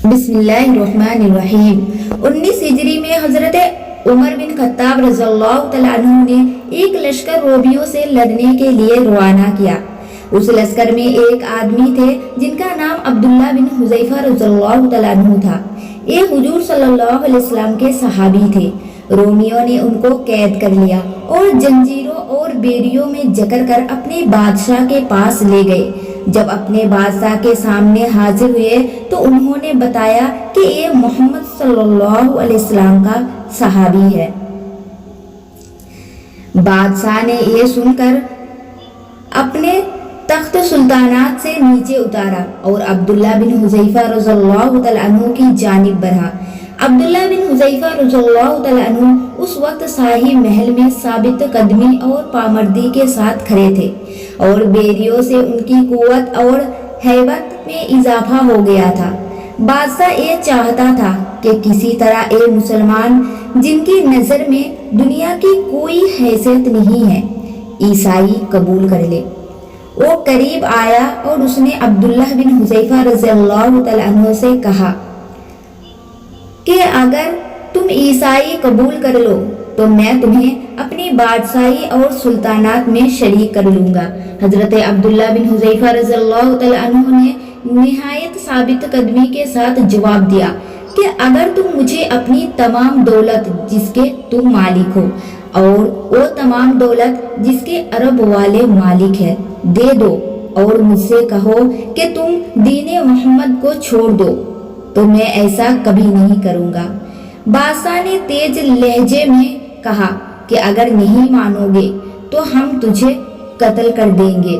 بسم اللہ الرحمن الرحیم 19 ہجری میں حضرت عمر بن خطاب رضی اللہ تعالیٰ عنہ نے ایک لشکر رومیوں سے لڑنے کے لیے روانہ کیا۔ اس لشکر میں ایک آدمی تھے جن کا نام عبداللہ بن حذیفہ رضی اللہ تعالیٰ عنہ تھا۔ یہ حضور صلی اللہ علیہ وسلم کے صحابی تھے۔ رومیوں نے ان کو قید کر لیا اور زنجیروں اور بیڑیوں میں جکڑ کر اپنے بادشاہ کے پاس لے گئے۔ جب اپنے بادشاہ کے سامنے حاضر ہوئے تو انہوں نے بتایا کہ یہ محمد صلی اللہ علیہ وسلم کا صحابی ہے۔ بادشاہ نے یہ سن کر اپنے تخت سلطانات سے نیچے اتارا اور عبداللہ بن حذیفہ رضی اللہ تعالیٰ عنہ کی جانب بڑھا۔ عبداللہ بن حذیفہ رضی اللہ تعالیٰ عنہ اس وقت شاہی محل میں ثابت قدمی اور پامردی کے ساتھ کھڑے تھے اور بیریوں سے ان کی قوت اور ہیبت میں اضافہ ہو گیا تھا۔ بادشاہ یہ چاہتا تھا کہ کسی طرح اے مسلمان جن کی نظر میں دنیا کی کوئی حیثیت نہیں ہے، عیسائی قبول کر لے۔ وہ قریب آیا اور اس نے عبداللہ بن حذیفہ رضی اللہ تعالیٰ عنہ سے کہا کہ اگر تم عیسائی قبول کر لو تو میں تمہیں اپنی بادشاہی اور سلطنت میں شریک کر لوں گا۔ حضرت عبداللہ بن حذیفہ رضی اللہ تعالیٰ عنہ نے نہایت ثابت قدمی کے ساتھ جواب دیا کہ اگر تم مجھے اپنی تمام دولت جس کے تم مالک ہو اور وہ تمام دولت جس کے عرب والے مالک ہیں دے دو اور مجھ سے کہو کہ تم دین محمد کو چھوڑ دو تو میں ایسا کبھی نہیں کروں گا۔ بادشاہ نے تیز لہجے میں کہا کہ اگر نہیں مانو گے تو ہم تجھے قتل کر دیں گے۔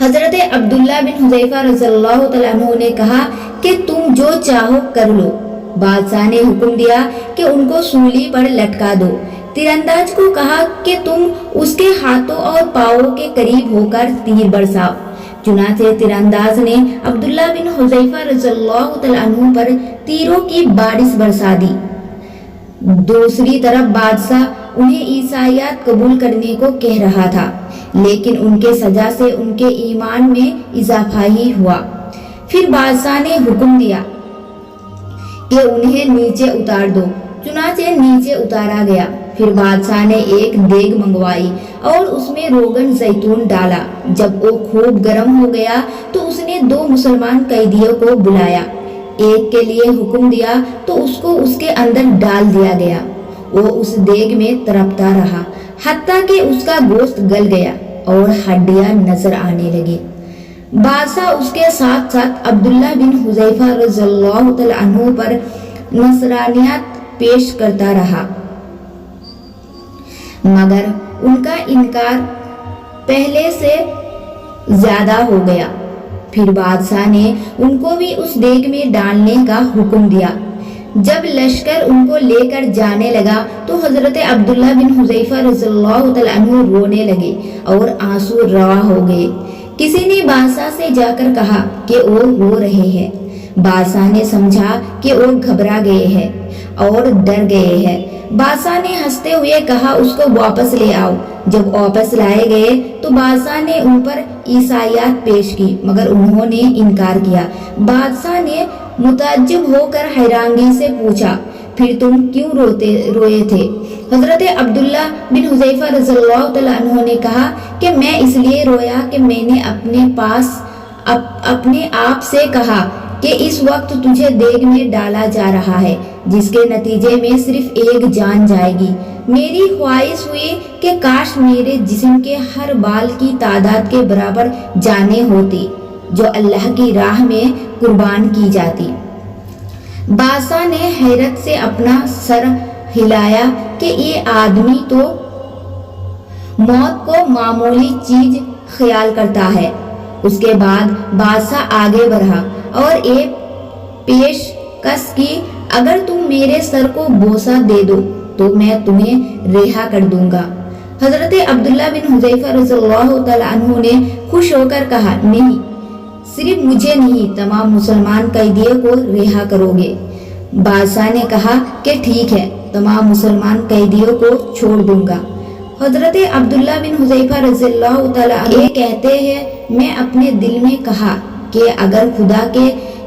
حضرت عبداللہ بن حذیفہ رضی اللہ تعالیٰ عنہ نے کہا کہ تم جو چاہو کر لو۔ بادشاہ نے حکم دیا کہ ان کو سولی پر لٹکا دو۔ تیرانداز کو کہا کہ تم اس کے ہاتھوں اور پاؤں کے قریب ہو کر تیر برساؤ۔ چنانچہ تیرانداز نے عبداللہ بن حذیفہ رضی اللہ تعالیٰ عنہ پر تیروں کی بارش برسا دی۔ دوسری طرف بادشاہ انہیں عیسائیت قبول کرنے کو کہہ رہا تھا، لیکن ان کے سزا سے ان کے ایمان میں اضافہ ہی ہوا۔ پھر بادشاہ نے حکم دیا کہ انہیں نیچے اتار دو۔ چنانچہ نیچے اتارا گیا۔ پھر بادشاہ نے ایک دیگ منگوائی اور اس میں روغن زیتون ڈالا۔ جب وہ خوب گرم ہو گیا تو اس نے 2 مسلمان قیدیوں کو بلایا۔ ایک کے لیے حکم دیا تو اس کو اس کے اندر ڈال دیا گیا۔ وہ اس دیگ میں تڑپتا رہا حتیٰ کہ اس کا گوشت گل گیا اور ہڈیاں نظر آنے لگی۔ بادشاہ اس کے ساتھ ساتھ عبداللہ بن حذیفہ رضی اللہ تعالیٰ عنہ پر نصرانیت پیش کرتا رہا، مگر ان کا انکار پہلے سے زیادہ ہو گیا۔ پھر بادشاہ نے ان کو بھی اس دیگ میں ڈالنے کا حکم دیا۔ جب لشکر ان کو لے کر جانے لگا تو حضرت عبداللہ بن حذیفہ رضی اللہ تعالیٰ عنہ رونے لگے اور آنسو روا ہو گئے۔ کسی نے بادشاہ سے جا کر کہا کہ وہ رو رہے ہیں۔ بادشاہ نے سمجھا کہ وہ گھبرا گئے ہیں اور ڈر گئے ہیں۔ بادشاہ نے ہنستے ہوئے کہا اس کو واپس لے آؤ۔ جب واپس لائے گئے تو بادشاہ نے ان پر عیسائیت پیش کی، مگر انہوں نے انکار کیا۔ بادشاہ نے متعجب ہو کر حیرانگی سے پوچھا، پھر تم کیوں روئے تھے؟ حضرت عبداللہ بن حذیفہ رضی اللہ تعالیٰ عنہ نے کہا کہ میں اس لیے رویا کہ میں نے اپنے آپ سے کہا کہ اس وقت تجھے دیگ میں ڈالا جا رہا ہے جس کے نتیجے میں صرف ایک جان جائے گی۔ میری خواہش ہوئی کہ کاش میرے جسم کے ہر بال کی تعداد کے برابر جانیں ہوتی جو اللہ کی راہ میں قربان کی جاتی۔ بادشاہ نے حیرت سے اپنا سر ہلایا کہ یہ آدمی تو موت کو معمولی چیز خیال کرتا ہے۔ اس کے بعد بادشاہ آگے بڑھا اور ایک پیشکش کی، اگر تم میرے سر کو بوسہ دے دو تو میں تمہیں رہا کر دوں گا۔ حضرت عبداللہ بن حذیفہ رضی اللہ تعالیٰ عنہ نے خوش ہو کر کہا، نہیں، صرف مجھے نہیں، تمام مسلمان قیدیوں کو رہا کرو گے۔ بادشاہ نے کہا کہ ٹھیک ہے، تمام مسلمان قیدیوں کو چھوڑ دوں گا۔ حضرت عبداللہ بن حذیفہ رضی اللہ تعالیٰ عنہ کہتے ہیں، میں اپنے دل میں کہا کہ اگر خدا کے